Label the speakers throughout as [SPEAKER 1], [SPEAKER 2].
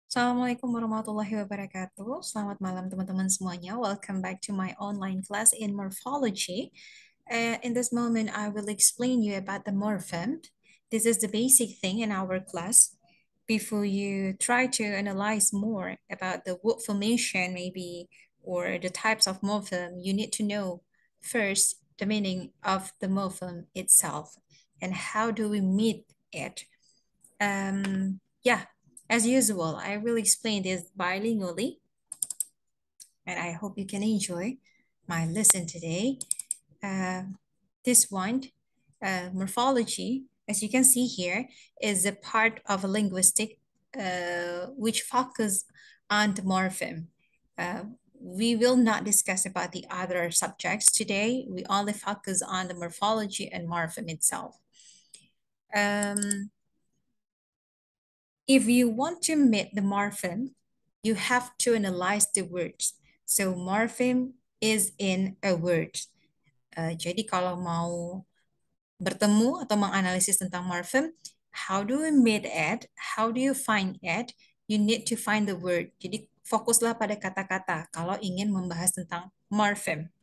[SPEAKER 1] Assalamualaikum warahmatullahi wabarakatuh. Selamat malam teman-teman semuanya. Welcome back to my online class in morphology. In this moment, I will explain you about the morpheme. This is the basic thing in our class. Before you try to analyze more about the word formation, maybe, or the types of morpheme, you need to know first the meaning of the morpheme itself and how do we meet it. Yeah, as usual, I will explain this bilingually, and I hope you can enjoy my lesson today. This one, morphology, as you can see here, is a part of a linguistic which focus on the morpheme. We will not discuss about the other subjects today. We only focus on the morphology and morpheme itself. If you want to meet the morpheme, you have to analyze the words. So morpheme is in a word. Jadi kalau mau bertemu atau menganalisis tentang morpheme, how do we meet it? How do you find it? You need to find the word. Jadi fokuslah pada kata-kata kalau ingin membahas tentang morpheme.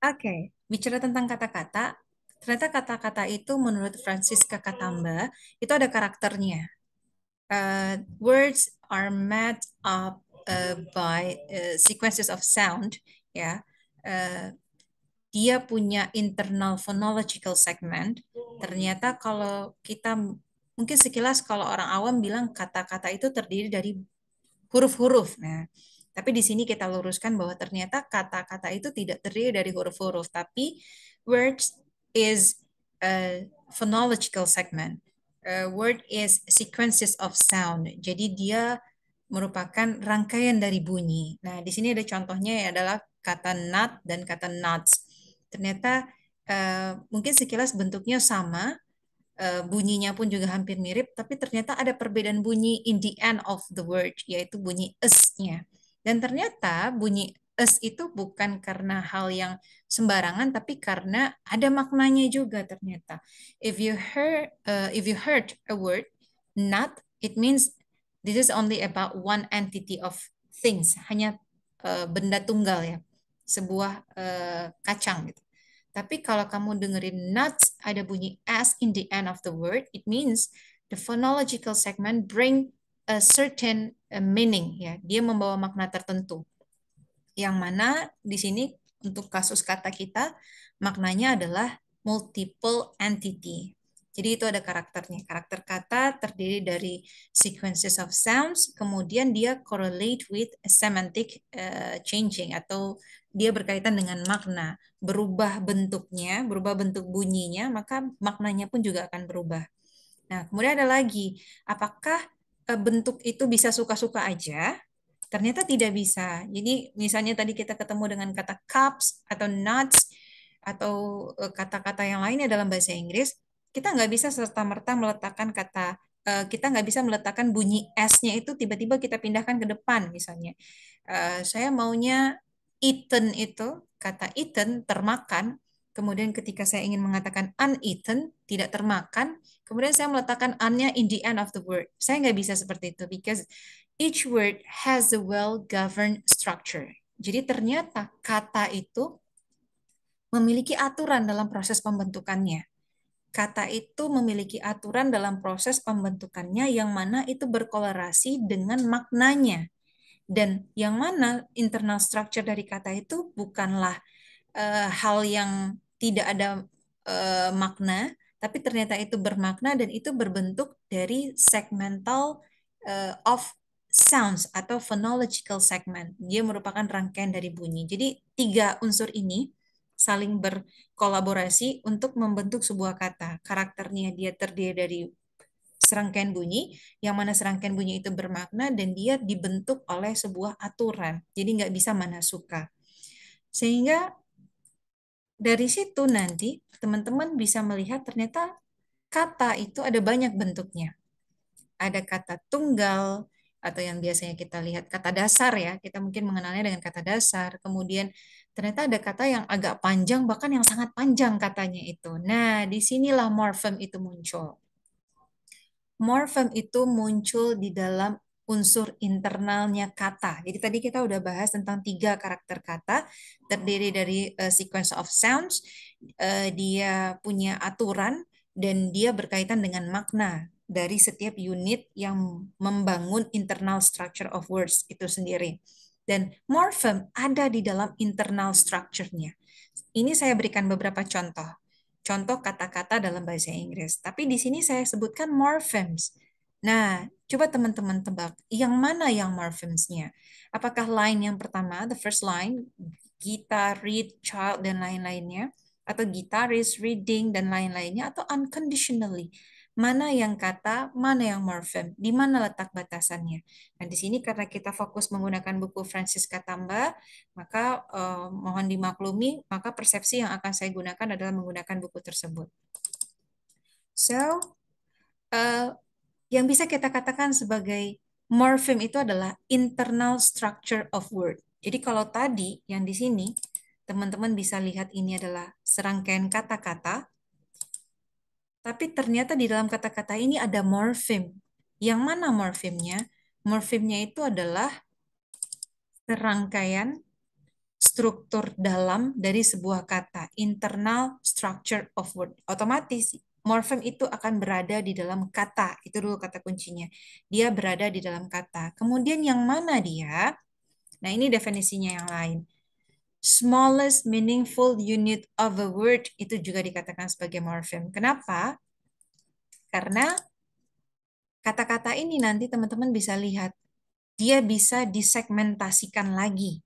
[SPEAKER 1] Oke, bicara tentang kata-kata, ternyata kata-kata itu menurut Francisca Katamba itu ada karakternya. Words are made up by sequences of sound, ya. Dia punya internal phonological segment. Ternyata kalau kita mungkin sekilas kalau orang awam bilang kata-kata itu terdiri dari huruf-huruf. Nah, tapi di sini kita luruskan bahwa ternyata kata-kata itu tidak terdiri dari huruf-huruf, tapi words is a phonological segment. Word is sequences of sound. Jadi dia merupakan rangkaian dari bunyi. Nah, di sini ada contohnya ya adalah kata nut dan kata nuts. Ternyata mungkin sekilas bentuknya sama, bunyinya pun juga hampir mirip, tapi ternyata ada perbedaan bunyi in the end of the word, yaitu bunyi s-nya. Dan ternyata bunyi s itu bukan karena hal yang sembarangan, tapi karena ada maknanya juga ternyata. If you heard a word not, it means this is only about one entity of things, hanya benda tunggal ya, sebuah kacang gitu. Tapi kalau kamu dengerin nuts, ada bunyi S in the end of the word, it means the phonological segment bring a certain meaning, ya. Dia membawa makna tertentu. Yang mana di sini untuk kasus kata kita, maknanya adalah multiple entity. Jadi itu ada karakternya. Karakter kata terdiri dari sequences of sounds, kemudian dia correlate with semantic changing atau dia berkaitan dengan makna, berubah bentuknya, berubah bentuk bunyinya, maka maknanya pun juga akan berubah. Nah, kemudian ada lagi, apakah bentuk itu bisa suka-suka aja? Ternyata tidak bisa. Jadi misalnya tadi kita ketemu dengan kata cups atau nuts atau kata-kata yang lainnya dalam bahasa Inggris, kita nggak bisa serta-merta meletakkan kita nggak bisa meletakkan bunyi S-nya itu tiba-tiba kita pindahkan ke depan misalnya. Saya maunya eaten itu, kata eaten termakan, kemudian ketika saya ingin mengatakan uneaten, tidak termakan, kemudian saya meletakkan un-nya in the end of the word. Saya nggak bisa seperti itu, because each word has a well-governed structure. Jadi ternyata kata itu memiliki aturan dalam proses pembentukannya. Kata itu memiliki aturan dalam proses pembentukannya yang mana itu berkolerasi dengan maknanya. Dan yang mana internal structure dari kata itu bukanlah hal yang tidak ada makna, tapi ternyata itu bermakna dan itu berbentuk dari segmental of sounds atau phonological segment. Dia merupakan rangkaian dari bunyi. Jadi tiga unsur ini saling berkolaborasi untuk membentuk sebuah kata. Karakternya dia terdiri dari serangkaian bunyi, yang mana serangkaian bunyi itu bermakna dan dia dibentuk oleh sebuah aturan. Jadi nggak bisa mana suka. Sehingga dari situ nanti teman-teman bisa melihat ternyata kata itu ada banyak bentuknya. Ada kata tunggal, atau yang biasanya kita lihat kata dasar ya, kita mungkin mengenalnya dengan kata dasar. Kemudian ternyata ada kata yang agak panjang, bahkan yang sangat panjang katanya itu. Nah, disinilah morfem itu muncul. Morfem itu muncul di dalam unsur internalnya kata. Jadi tadi kita udah bahas tentang 3 karakter kata, terdiri dari sequence of sounds, dia punya aturan, dan dia berkaitan dengan makna dari setiap unit yang membangun internal structure of words itu sendiri. Dan morphem ada di dalam internal structure-nya. Ini saya berikan beberapa contoh. Contoh kata-kata dalam bahasa Inggris. Tapi di sini saya sebutkan morphemes. Nah, coba teman-teman tebak, yang mana yang morphemes-nya? Apakah line yang pertama, the first line, guitar, read, child, dan lain-lainnya? Atau guitarist, reading, dan lain-lainnya? Atau unconditionally? Mana yang kata, mana yang morphem? Di mana letak batasannya? Nah, di sini karena kita fokus menggunakan buku Francis Katamba, maka mohon dimaklumi, maka persepsi yang akan saya gunakan adalah menggunakan buku tersebut. So, uh, yang bisa kita katakan sebagai morphem itu adalah internal structure of word. Jadi kalau tadi yang di sini, teman-teman bisa lihat ini adalah serangkaian kata-kata, tapi ternyata di dalam kata-kata ini ada morphem. Yang mana morphemnya? Morphemnya itu adalah serangkaian struktur dalam dari sebuah kata, internal structure of word. Otomatis morfem itu akan berada di dalam kata. Itu dulu kata kuncinya. Dia berada di dalam kata. Kemudian yang mana dia? Nah, ini definisinya yang lain. Smallest meaningful unit of a word itu juga dikatakan sebagai morfem. Kenapa? Karena kata-kata ini nanti teman-teman bisa lihat, dia bisa disegmentasikan lagi.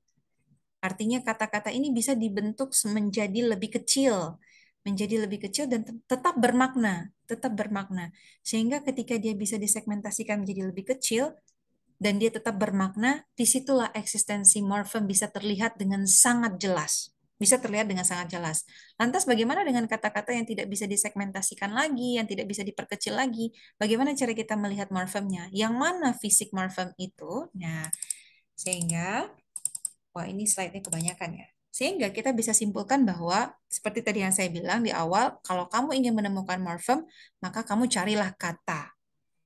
[SPEAKER 1] Artinya kata-kata ini bisa dibentuk menjadi lebih kecil dan tetap bermakna, tetap bermakna. Sehingga ketika dia bisa disegmentasikan menjadi lebih kecil dan dia tetap bermakna, disitulah eksistensi morfem bisa terlihat dengan sangat jelas. Bisa terlihat dengan sangat jelas. Lantas bagaimana dengan kata-kata yang tidak bisa disegmentasikan lagi, yang tidak bisa diperkecil lagi? Bagaimana cara kita melihat morfemnya? Yang mana fisik morfem itu? Nah, sehingga wah, ini slide-nya kebanyakan ya. Sehingga kita bisa simpulkan bahwa, seperti tadi yang saya bilang di awal, kalau kamu ingin menemukan morfem, maka kamu carilah kata.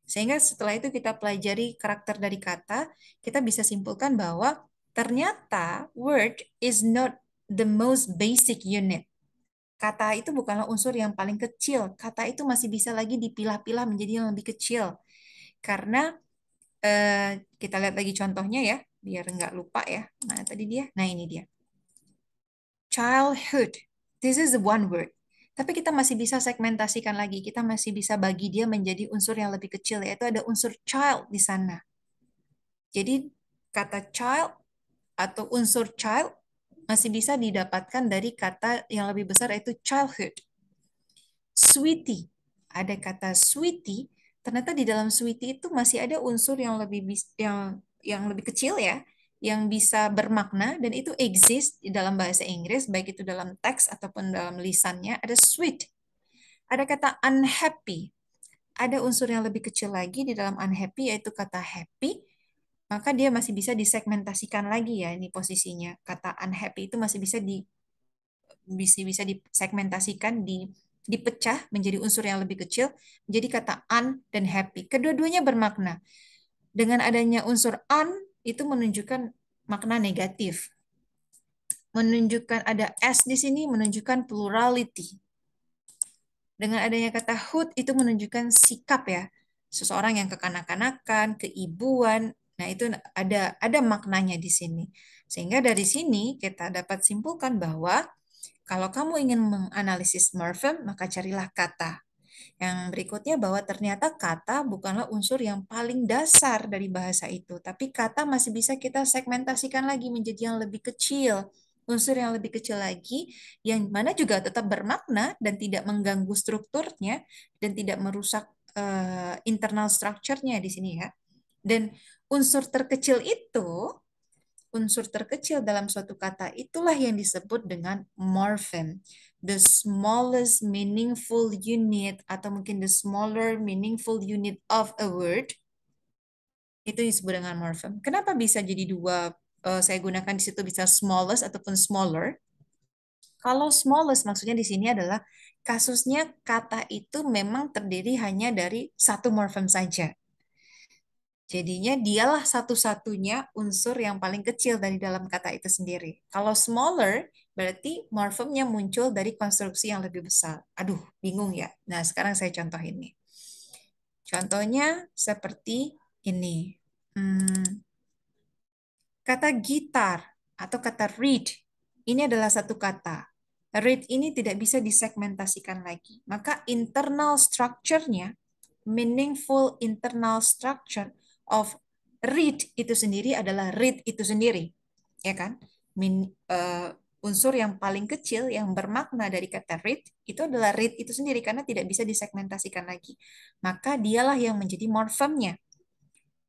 [SPEAKER 1] Sehingga setelah itu kita pelajari karakter dari kata, kita bisa simpulkan bahwa ternyata word is not the most basic unit. Kata itu bukanlah unsur yang paling kecil. Kata itu masih bisa lagi dipilah-pilah menjadi yang lebih kecil. Karena kita lihat lagi contohnya ya, biar nggak lupa ya. Mana tadi dia? Nah, ini dia. Childhood. This is the one word. Tapi kita masih bisa segmentasikan lagi. Kita masih bisa bagi dia menjadi unsur yang lebih kecil, yaitu ada unsur child di sana. Jadi kata child atau unsur child masih bisa didapatkan dari kata yang lebih besar, yaitu childhood. Sweetie. Ada kata sweetie, ternyata di dalam sweetie itu masih ada unsur yang lebih yang lebih kecil ya, yang bisa bermakna dan itu exist di dalam bahasa Inggris, baik itu dalam teks ataupun dalam lisannya, ada sweet. Ada kata unhappy. Ada unsur yang lebih kecil lagi di dalam unhappy, yaitu kata happy. Maka dia masih bisa disegmentasikan lagi ya, ini posisinya. Kata unhappy itu masih bisa disegmentasikan, dipecah menjadi unsur yang lebih kecil, menjadi kata un dan happy. Kedua-duanya bermakna. Dengan adanya unsur un, itu menunjukkan makna negatif. Menunjukkan ada s di sini, menunjukkan plurality. Dengan adanya kata hood, itu menunjukkan sikap ya. Seseorang yang kekanak-kanakan, keibuan. Nah, itu ada maknanya di sini. Sehingga dari sini kita dapat simpulkan bahwa kalau kamu ingin menganalisis morfem, maka carilah kata. Yang berikutnya bahwa ternyata kata bukanlah unsur yang paling dasar dari bahasa itu, tapi kata masih bisa kita segmentasikan lagi menjadi yang lebih kecil, unsur yang lebih kecil lagi, yang mana juga tetap bermakna dan tidak mengganggu strukturnya dan tidak merusak internal structure-nya di sini ya. Dan unsur terkecil itu, unsur terkecil dalam suatu kata itulah yang disebut dengan morphem. The smallest meaningful unit atau mungkin the smaller meaningful unit of a word itu disebut dengan morphem. Kenapa bisa jadi dua? Saya gunakan di situ bisa smallest ataupun smaller. Kalau smallest maksudnya di sini adalah kasusnya kata itu memang terdiri hanya dari satu morfem saja. Jadinya dialah satu-satunya unsur yang paling kecil dari dalam kata itu sendiri. Kalau smaller, berarti morfemnya muncul dari konstruksi yang lebih besar. Aduh, bingung ya. Nah, sekarang saya contoh ini. Contohnya seperti ini. Hmm, Kata gitar atau kata read, ini adalah satu kata. Read ini tidak bisa disegmentasikan lagi. Maka internal structure-nya, meaningful internal structure of read itu sendiri adalah read itu sendiri. Ya kan? Unsur yang paling kecil yang bermakna dari kata read itu adalah read itu sendiri karena tidak bisa disegmentasikan lagi. Maka dialah yang menjadi morfemnya.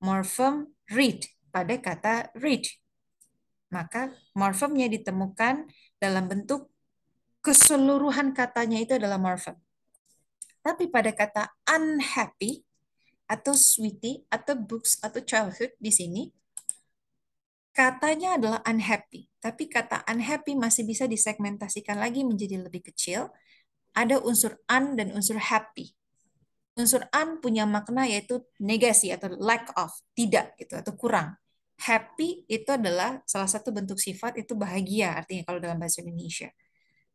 [SPEAKER 1] Morfem read pada kata read. Maka morfemnya ditemukan dalam bentuk keseluruhan katanya itu adalah morfem. Tapi pada kata unhappy atau sweetie atau books atau childhood di sini katanya adalah unhappy. Tapi kata unhappy masih bisa disegmentasikan lagi menjadi lebih kecil. Ada unsur un dan unsur happy. Unsur un punya makna yaitu negasi atau lack of, tidak gitu atau kurang. Happy itu adalah salah satu bentuk sifat itu bahagia artinya kalau dalam bahasa Indonesia.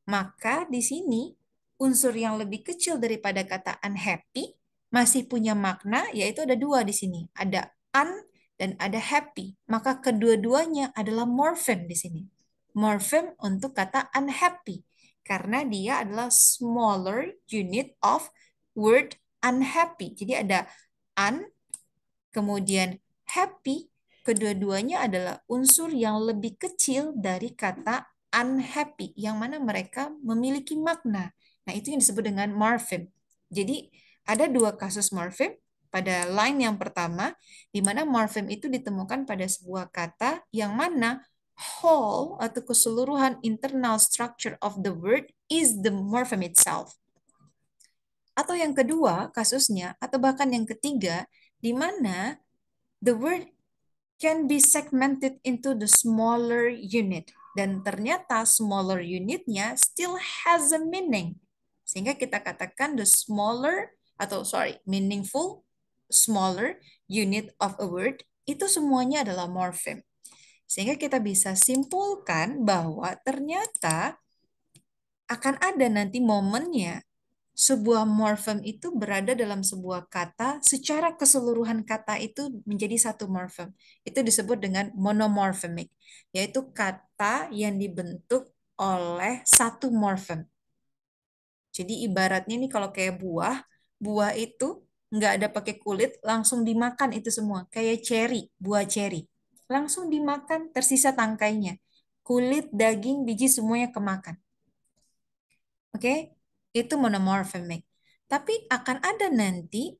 [SPEAKER 1] Maka di sini unsur yang lebih kecil daripada kata unhappy masih punya makna yaitu ada dua di sini. Ada un dan ada happy. Maka kedua-duanya adalah morfem di sini. Morfem untuk kata unhappy karena dia adalah smaller unit of word unhappy. Jadi ada un, kemudian happy, kedua-duanya adalah unsur yang lebih kecil dari kata unhappy, yang mana mereka memiliki makna. Nah, itu yang disebut dengan morfem. Jadi, ada dua kasus morfem. Pada line yang pertama, di mana morfem itu ditemukan pada sebuah kata yang mana whole atau keseluruhan internal structure of the word is the morphem itself. Atau yang kedua kasusnya, atau bahkan yang ketiga, di mana the word can be segmented into the smaller unit. Dan ternyata smaller unitnya still has a meaning. Sehingga kita katakan the smaller, atau sorry, meaningful smaller unit of a word, itu semuanya adalah morphem. Sehingga kita bisa simpulkan bahwa ternyata akan ada nanti momennya sebuah morfem itu berada dalam sebuah kata, secara keseluruhan kata itu menjadi satu morfem. Itu disebut dengan monomorphic, yaitu kata yang dibentuk oleh satu morfem. Jadi ibaratnya nih kalau kayak buah, buah itu nggak ada pakai kulit, langsung dimakan itu semua. Kayak cherry, buah cherry. Langsung dimakan, tersisa tangkainya. Kulit, daging, biji semuanya kemakan. Oke, itu monomorphic. Tapi akan ada nanti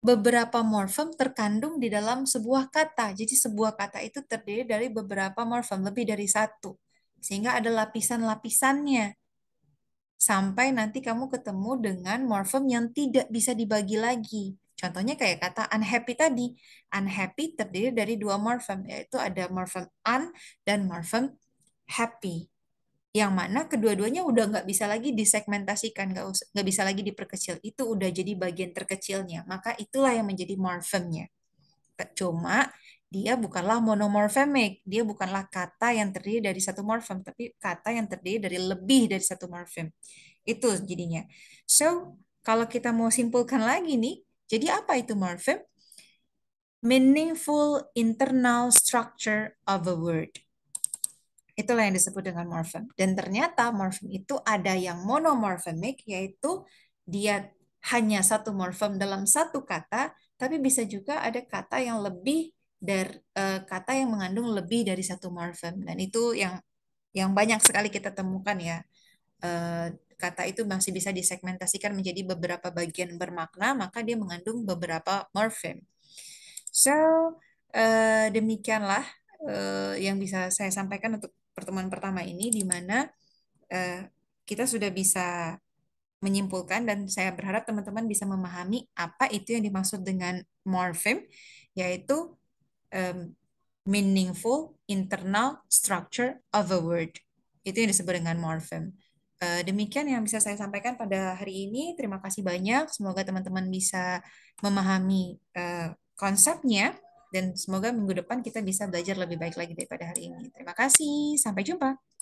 [SPEAKER 1] beberapa morfem terkandung di dalam sebuah kata. Jadi sebuah kata itu terdiri dari beberapa morfem, lebih dari satu. Sehingga ada lapisan-lapisannya. Sampai nanti kamu ketemu dengan morfem yang tidak bisa dibagi lagi. Contohnya kayak kata unhappy tadi. Unhappy terdiri dari dua morfem, yaitu ada morfem un dan morfem happy, yang mana kedua-duanya udah nggak bisa lagi disegmentasikan, nggak bisa lagi diperkecil. Itu udah jadi bagian terkecilnya. Maka itulah yang menjadi morfemnya. Cuma dia bukanlah monomorphic. Dia bukanlah kata yang terdiri dari satu morfem, tapi kata yang terdiri dari lebih dari satu morfem. Itu jadinya. So, kalau kita mau simpulkan lagi nih, jadi apa itu morfem? Meaningful internal structure of a word. Itulah yang disebut dengan morfem. Dan ternyata morfem itu ada yang monomorphic, yaitu dia hanya satu morfem dalam satu kata, tapi bisa juga ada kata yang lebih dari kata yang mengandung lebih dari satu morfem. Dan itu yang banyak sekali kita temukan ya. Kata itu masih bisa disegmentasikan menjadi beberapa bagian bermakna, maka dia mengandung beberapa morfem. So, demikianlah yang bisa saya sampaikan untuk pertemuan pertama ini, di mana kita sudah bisa menyimpulkan dan saya berharap teman-teman bisa memahami apa itu yang dimaksud dengan morpheme, yaitu meaningful internal structure of a word. Itu yang disebut dengan morpheme. Demikian yang bisa saya sampaikan pada hari ini. Terima kasih banyak. Semoga teman-teman bisa memahami konsepnya dan semoga minggu depan kita bisa belajar lebih baik lagi daripada hari ini. Terima kasih. Sampai jumpa.